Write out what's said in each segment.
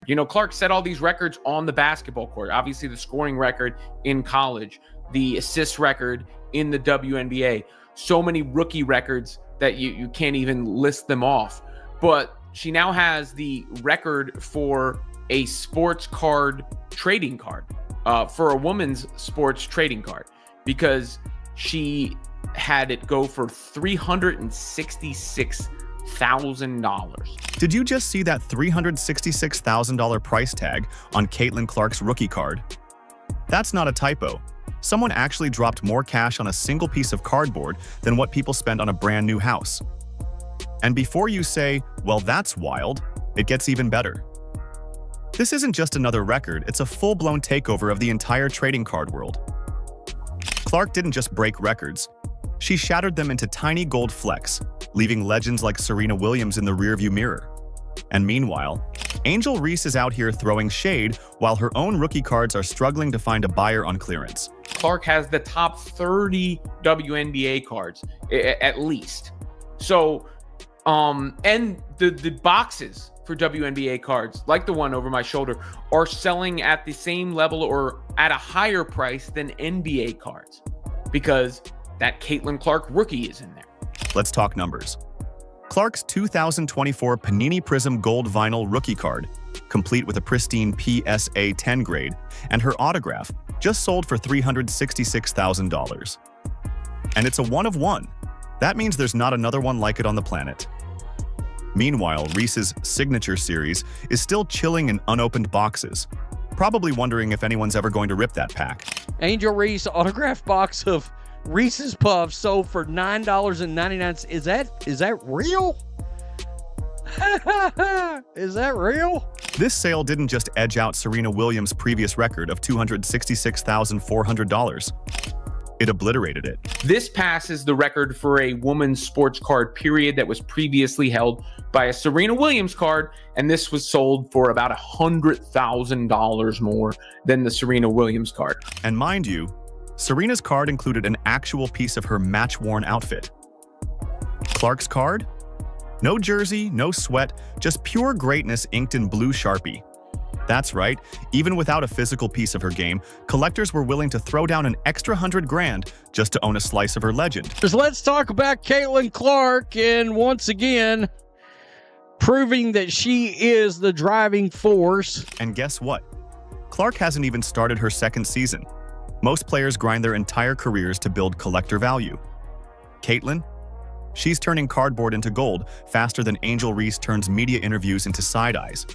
You know, Clark set all these records on the basketball court. Obviously, the scoring record in college, the assist record in the WNBA. So many rookie records that you can't even list them off. But she now has the record for a sports card trading card, for a woman's sports trading card, because she had it go for $366,000. Did you just see that $366,000 price tag on Caitlin Clark's rookie card? That's not a typo. Someone actually dropped more cash on a single piece of cardboard than what people spend on a brand new house. And before you say, well, that's wild, it gets even better. This isn't just another record, it's a full-blown takeover of the entire trading card world. Clark didn't just break records. She shattered them into tiny gold flecks, leaving legends like Serena Williams in the rearview mirror. And meanwhile, Angel Reese is out here throwing shade while her own rookie cards are struggling to find a buyer on clearance. Clark has the top 30 WNBA cards, at least. So, and the boxes for WNBA cards, like the one over my shoulder, are selling at the same level or at a higher price than NBA cards, because that Caitlin Clark rookie is in there. Let's talk numbers. Clark's 2024 Panini Prism Gold Vinyl Rookie Card, complete with a pristine PSA 10 grade, and her autograph, just sold for $366,000. And it's a one of one. That means there's not another one like it on the planet. Meanwhile, Reese's Signature Series is still chilling in unopened boxes, probably wondering if anyone's ever going to rip that pack. Angel Reese autograph box of Reese's Puffs sold for $9.99. Is that real? Is that real? This sale didn't just edge out Serena Williams' previous record of $266,400. It obliterated it. This passes the record for a woman's sports card period that was previously held by a Serena Williams card, and this was sold for about $100,000 more than the Serena Williams card. And mind you, Serena's card included an actual piece of her match-worn outfit. Clark's card? No jersey, no sweat, just pure greatness inked in blue Sharpie. That's right, even without a physical piece of her game, collectors were willing to throw down an extra $100,000 just to own a slice of her legend. Let's talk about Caitlin Clark, and once again, proving that she is the driving force. And guess what? Clark hasn't even started her second season. Most players grind their entire careers to build collector value. Caitlin? She's turning cardboard into gold faster than Angel Reese turns media interviews into side eyes.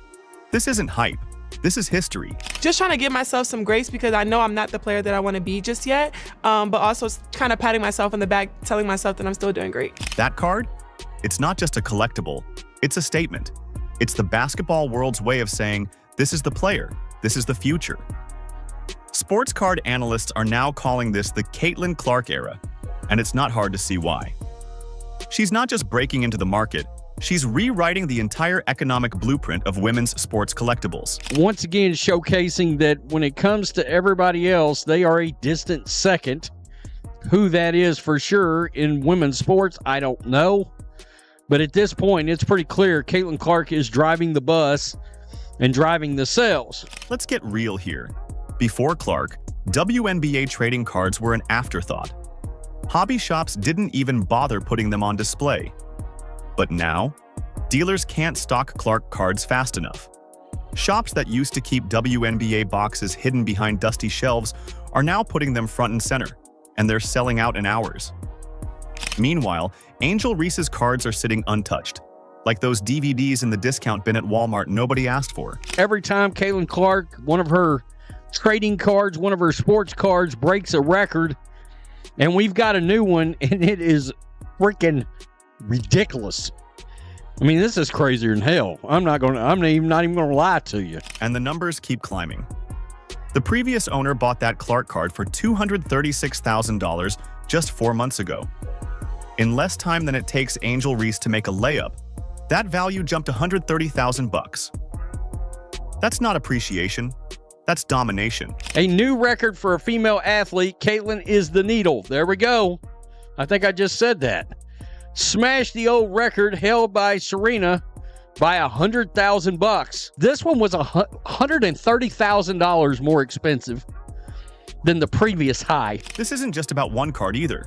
This isn't hype. This is history. Just trying to give myself some grace because I know I'm not the player that I want to be just yet, but also kind of patting myself on the back, telling myself that I'm still doing great. That card? It's not just a collectible. It's a statement. It's the basketball world's way of saying, this is the player. This is the future. Sports card analysts are now calling this the Caitlin Clark era, and it's not hard to see why. She's not just breaking into the market, she's rewriting the entire economic blueprint of women's sports collectibles. Once again, showcasing that when it comes to everybody else, they are a distant second. Who that is for sure in women's sports, I don't know. But at this point, it's pretty clear Caitlin Clark is driving the bus and driving the sales. Let's get real here. Before Clark, WNBA trading cards were an afterthought. Hobby shops didn't even bother putting them on display. But now, dealers can't stock Clark cards fast enough. Shops that used to keep WNBA boxes hidden behind dusty shelves are now putting them front and center, and they're selling out in hours. Meanwhile, Angel Reese's cards are sitting untouched, like those DVDs in the discount bin at Walmart nobody asked for. Every time Caitlin Clark, one of her trading cards, one of her sports cards, breaks a record, and we've got a new one, and it is freaking ridiculous. I mean, this is crazier than hell. I'm not even gonna lie to you. And the numbers keep climbing. The previous owner bought that Clark card for $236,000 just 4 months ago. In less time than it takes Angel Reese to make a layup, that value jumped $130,000. That's not appreciation. That's domination. A new record for a female athlete. Caitlin is the needle. There we go. I think I just said that. Smashed the old record held by Serena by $100,000. This one was $130,000 more expensive than the previous high. This isn't just about one card either.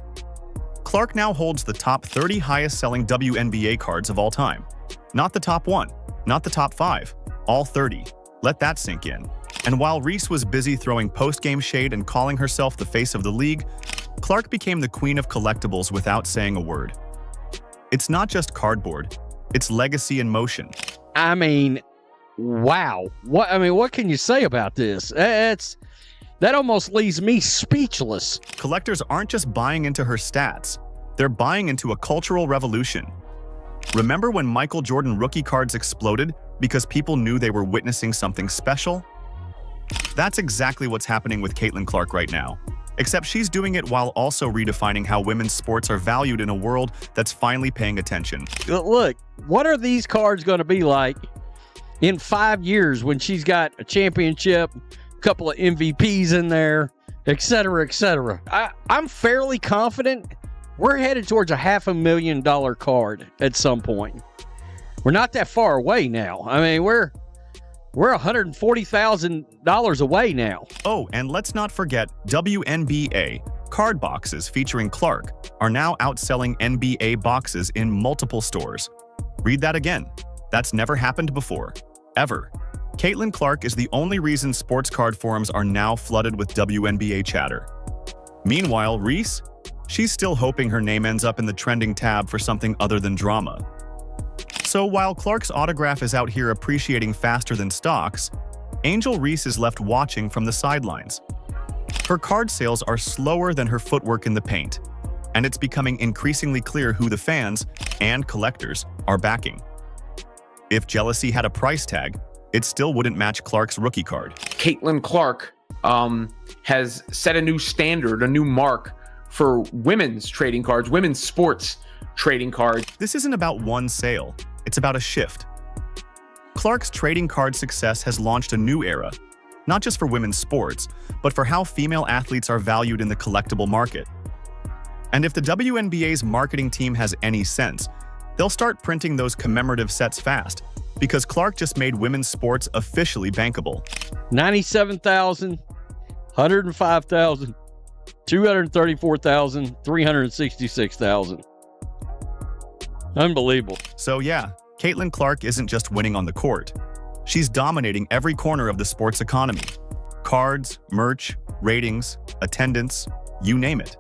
Clark now holds the top 30 highest selling WNBA cards of all time. Not the top 1, not the top 5, all 30. Let that sink in. And while Reese was busy throwing post-game shade and calling herself the face of the league, Clark became the queen of collectibles without saying a word. It's not just cardboard, it's legacy in motion. I mean, wow. What can you say about this? That almost leaves me speechless. Collectors aren't just buying into her stats, they're buying into a cultural revolution. Remember when Michael Jordan rookie cards exploded because people knew they were witnessing something special? That's exactly what's happening with Caitlin Clark right now. Except she's doing it while also redefining how women's sports are valued in a world that's finally paying attention. Look, what are these cards going to be like in 5 years when she's got a championship, a couple of MVPs in there, et cetera, et cetera? I'm fairly confident we're headed towards a $500,000 card at some point. We're not that far away now. I mean, we're $140,000 away now. Oh, and let's not forget WNBA. Card boxes featuring Clark are now outselling NBA boxes in multiple stores. Read that again. That's never happened before. Ever. Caitlin Clark is the only reason sports card forums are now flooded with WNBA chatter. Meanwhile, Reese? She's still hoping her name ends up in the trending tab for something other than drama. So while Clark's autograph is out here appreciating faster than stocks, Angel Reese is left watching from the sidelines. Her card sales are slower than her footwork in the paint, and it's becoming increasingly clear who the fans and collectors are backing. If jealousy had a price tag, it still wouldn't match Clark's rookie card. Caitlin Clark has set a new standard, a new mark for women's trading cards, women's sports trading cards. This isn't about one sale, it's about a shift. Clark's trading card success has launched a new era, not just for women's sports, but for how female athletes are valued in the collectible market. And if the WNBA's marketing team has any sense, they'll start printing those commemorative sets fast, because Clark just made women's sports officially bankable. 97,000, 105,000, 234,000, 366,000. Unbelievable. So yeah, Caitlin Clark isn't just winning on the court. She's dominating every corner of the sports economy. Cards, merch, ratings, attendance, you name it.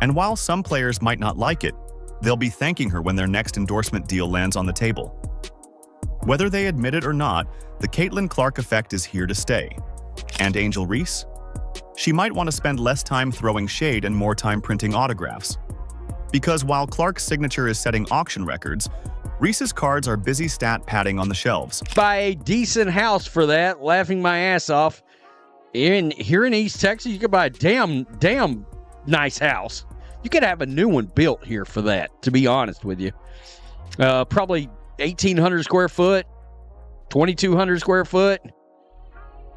And while some players might not like it, they'll be thanking her when their next endorsement deal lands on the table. Whether they admit it or not, the Caitlin Clark effect is here to stay. And Angel Reese? She might want to spend less time throwing shade and more time printing autographs. Because while Clark's signature is setting auction records, Reese's cards are busy stat padding on the shelves. Buy a decent house for that, laughing my ass off. Here in East Texas, you could buy a damn nice house. You could have a new one built here for that, to be honest with you. Probably 1,800 square foot, 2,200 square foot,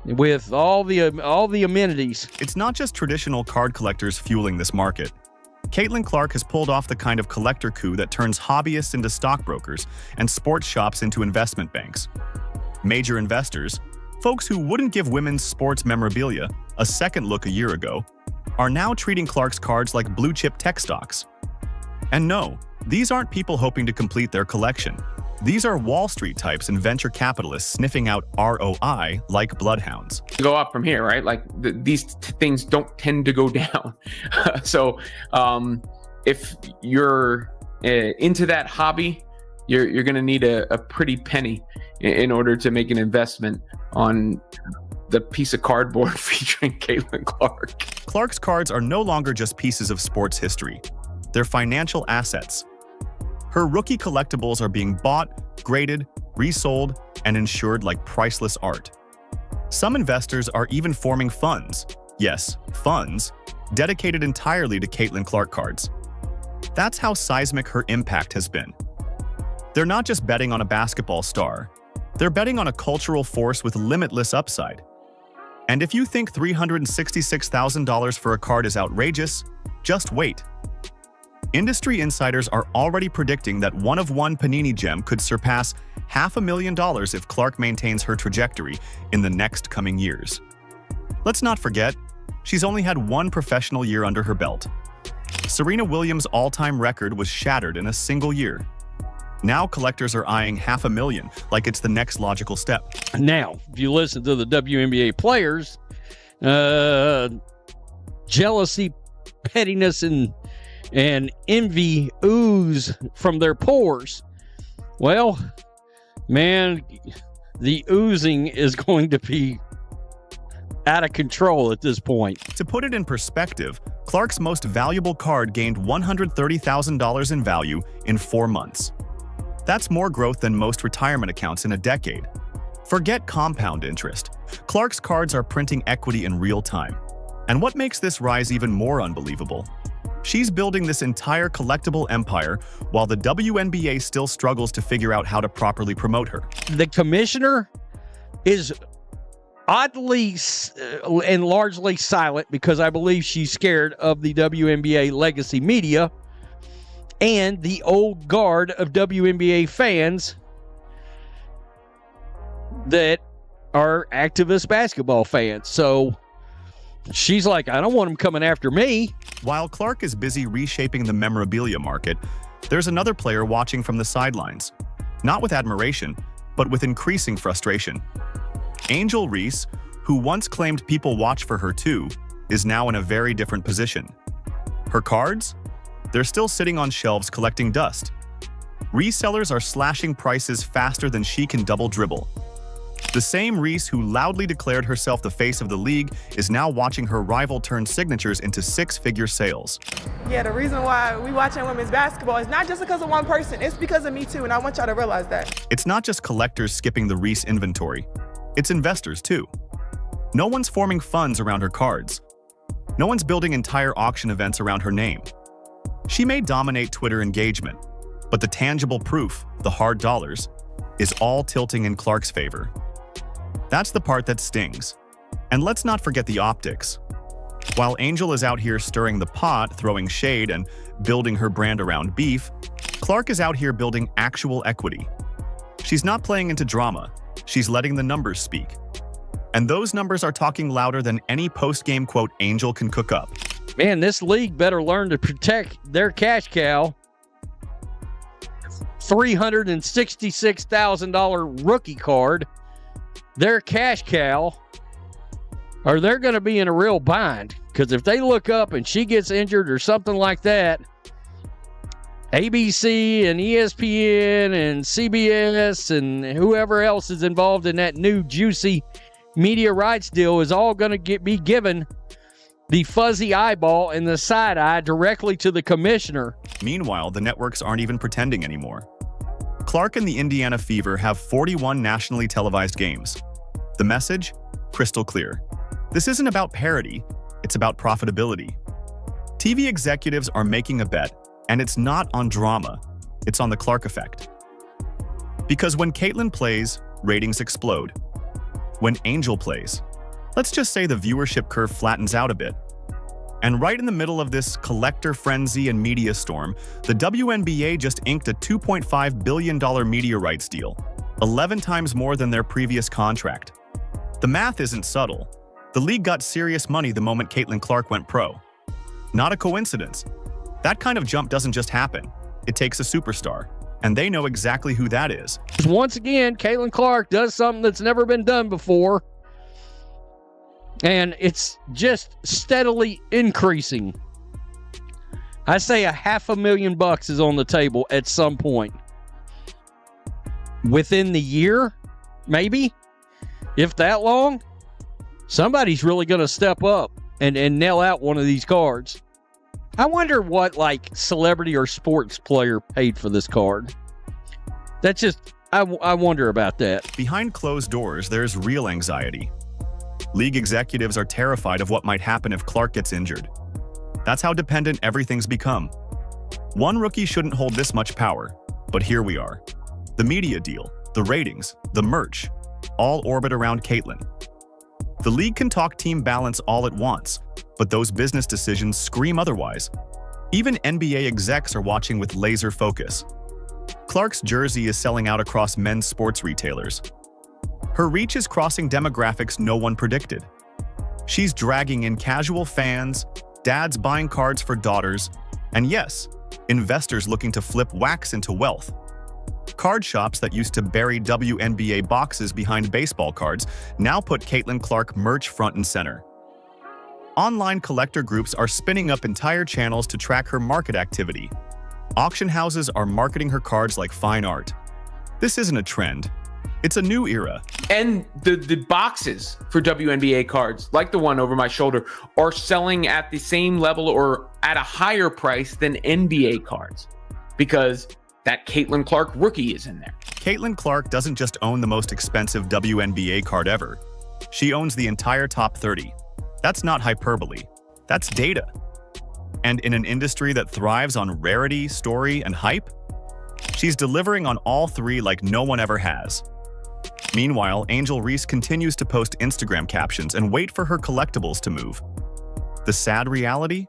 with all the amenities. It's not just traditional card collectors fueling this market. Caitlin Clark has pulled off the kind of collector coup that turns hobbyists into stockbrokers and sports shops into investment banks. Major investors, folks who wouldn't give women's sports memorabilia a second look a year ago, are now treating Clark's cards like blue-chip tech stocks. And no, these aren't people hoping to complete their collection. These are Wall Street types and venture capitalists sniffing out ROI like bloodhounds. Go up from here, right? Like these things don't tend to go down. So if you're into that hobby, you're going to need a pretty penny in order to make an investment on the piece of cardboard featuring Caitlin Clark. Clark's cards are no longer just pieces of sports history. They're financial assets. Her rookie collectibles are being bought, graded, resold, and insured like priceless art. Some investors are even forming funds, yes, funds, dedicated entirely to Caitlin Clark cards. That's how seismic her impact has been. They're not just betting on a basketball star, they're betting on a cultural force with limitless upside. And if you think $366,000 for a card is outrageous, just wait. Industry insiders are already predicting that one-of-one Panini gem could surpass $500,000 if Clark maintains her trajectory in the next coming years. Let's not forget, she's only had one professional year under her belt. Serena Williams' all-time record was shattered in a single year. Now collectors are eyeing $500,000 like it's the next logical step. Now, if you listen to the WNBA players, jealousy, pettiness, and envy ooze from their pores. Well, man, the oozing is going to be out of control at this point. To put it in perspective, Clark's most valuable card gained $130,000 in value in 4 months. That's more growth than most retirement accounts in a decade. Forget compound interest. Clark's cards are printing equity in real time. And what makes this rise even more unbelievable? She's building this entire collectible empire while the WNBA still struggles to figure out how to properly promote her. The commissioner is oddly and largely silent because I believe she's scared of the WNBA legacy media and the old guard of WNBA fans that are activist basketball fans. So she's like, I don't want them coming after me. While Clark is busy reshaping the memorabilia market, there's another player watching from the sidelines. Not with admiration, but with increasing frustration. Angel Reese, who once claimed people watch for her too, is now in a very different position. Her cards? They're still sitting on shelves collecting dust. Resellers are slashing prices faster than she can double dribble. The same Reese who loudly declared herself the face of the league is now watching her rival turn signatures into six-figure sales. Yeah, the reason why we watching women's basketball is not just because of one person, it's because of me too, and I want y'all to realize that. It's not just collectors skipping the Reese inventory, it's investors too. No one's forming funds around her cards. No one's building entire auction events around her name. She may dominate Twitter engagement, but the tangible proof, the hard dollars, is all tilting in Clark's favor. That's the part that stings. And let's not forget the optics. While Angel is out here stirring the pot, throwing shade, and building her brand around beef, Clark is out here building actual equity. She's not playing into drama, she's letting the numbers speak. And those numbers are talking louder than any post-game quote Angel can cook up. Man, this league better learn to protect their cash cow. $366,000 rookie card. Their cash cow, or they're going to be in a real bind. Because if they look up and she gets injured or something like that, ABC and ESPN and CBS and whoever else is involved in that new juicy media rights deal is all going to be given the fuzzy eyeball and the side eye directly to the commissioner. Meanwhile, the networks aren't even pretending anymore. Clark and the Indiana Fever have 41 nationally televised games. The message? Crystal clear. This isn't about parity, it's about profitability. TV executives are making a bet, and it's not on drama, it's on the Clark effect. Because when Caitlin plays, ratings explode. When Angel plays, let's just say the viewership curve flattens out a bit. And right in the middle of this collector frenzy and media storm, the WNBA just inked a $2.5 billion media rights deal, 11 times more than their previous contract. The math isn't subtle. The league got serious money the moment Caitlin Clark went pro. Not a coincidence. That kind of jump doesn't just happen. It takes a superstar, and they know exactly who that is. Once again, Caitlin Clark does something that's never been done before. And it's just steadily increasing. I say $500,000 is on the table at some point. Within the year, maybe, if that long, somebody's really going to step up and nail out one of these cards. I wonder what, like, celebrity or sports player paid for this card. That's just, I wonder about that. Behind closed doors, there's real anxiety. League executives are terrified of what might happen if Clark gets injured. That's how dependent everything's become. One rookie shouldn't hold this much power, but here we are. The media deal, the ratings, the merch, all orbit around Caitlin. The league can talk team balance all it wants, but those business decisions scream otherwise. Even NBA execs are watching with laser focus. Clark's jersey is selling out across men's sports retailers. Her reach is crossing demographics no one predicted. She's dragging in casual fans, dads buying cards for daughters, and yes, investors looking to flip wax into wealth. Card shops that used to bury WNBA boxes behind baseball cards now put Caitlin Clark merch front and center. Online collector groups are spinning up entire channels to track her market activity. Auction houses are marketing her cards like fine art. This isn't a trend. It's a new era. And the boxes for WNBA cards, like the one over my shoulder, are selling at the same level or at a higher price than NBA cards because that Caitlin Clark rookie is in there. Caitlin Clark doesn't just own the most expensive WNBA card ever. She owns the entire top 30. That's not hyperbole. That's data. And in an industry that thrives on rarity, story, and hype, she's delivering on all three like no one ever has. Meanwhile, Angel Reese continues to post Instagram captions and wait for her collectibles to move. The sad reality?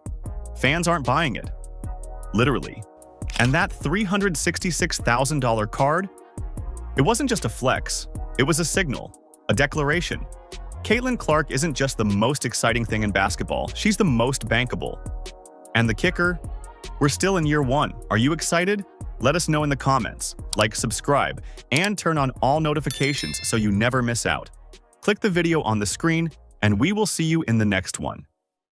Fans aren't buying it. Literally. And that $366,000 card? It wasn't just a flex. It was a signal, a declaration. Caitlin Clark isn't just the most exciting thing in basketball, she's the most bankable. And the kicker? We're still in year one. Are you excited? Let us know in the comments. Like, subscribe, and turn on all notifications so you never miss out. Click the video on the screen, and we will see you in the next one.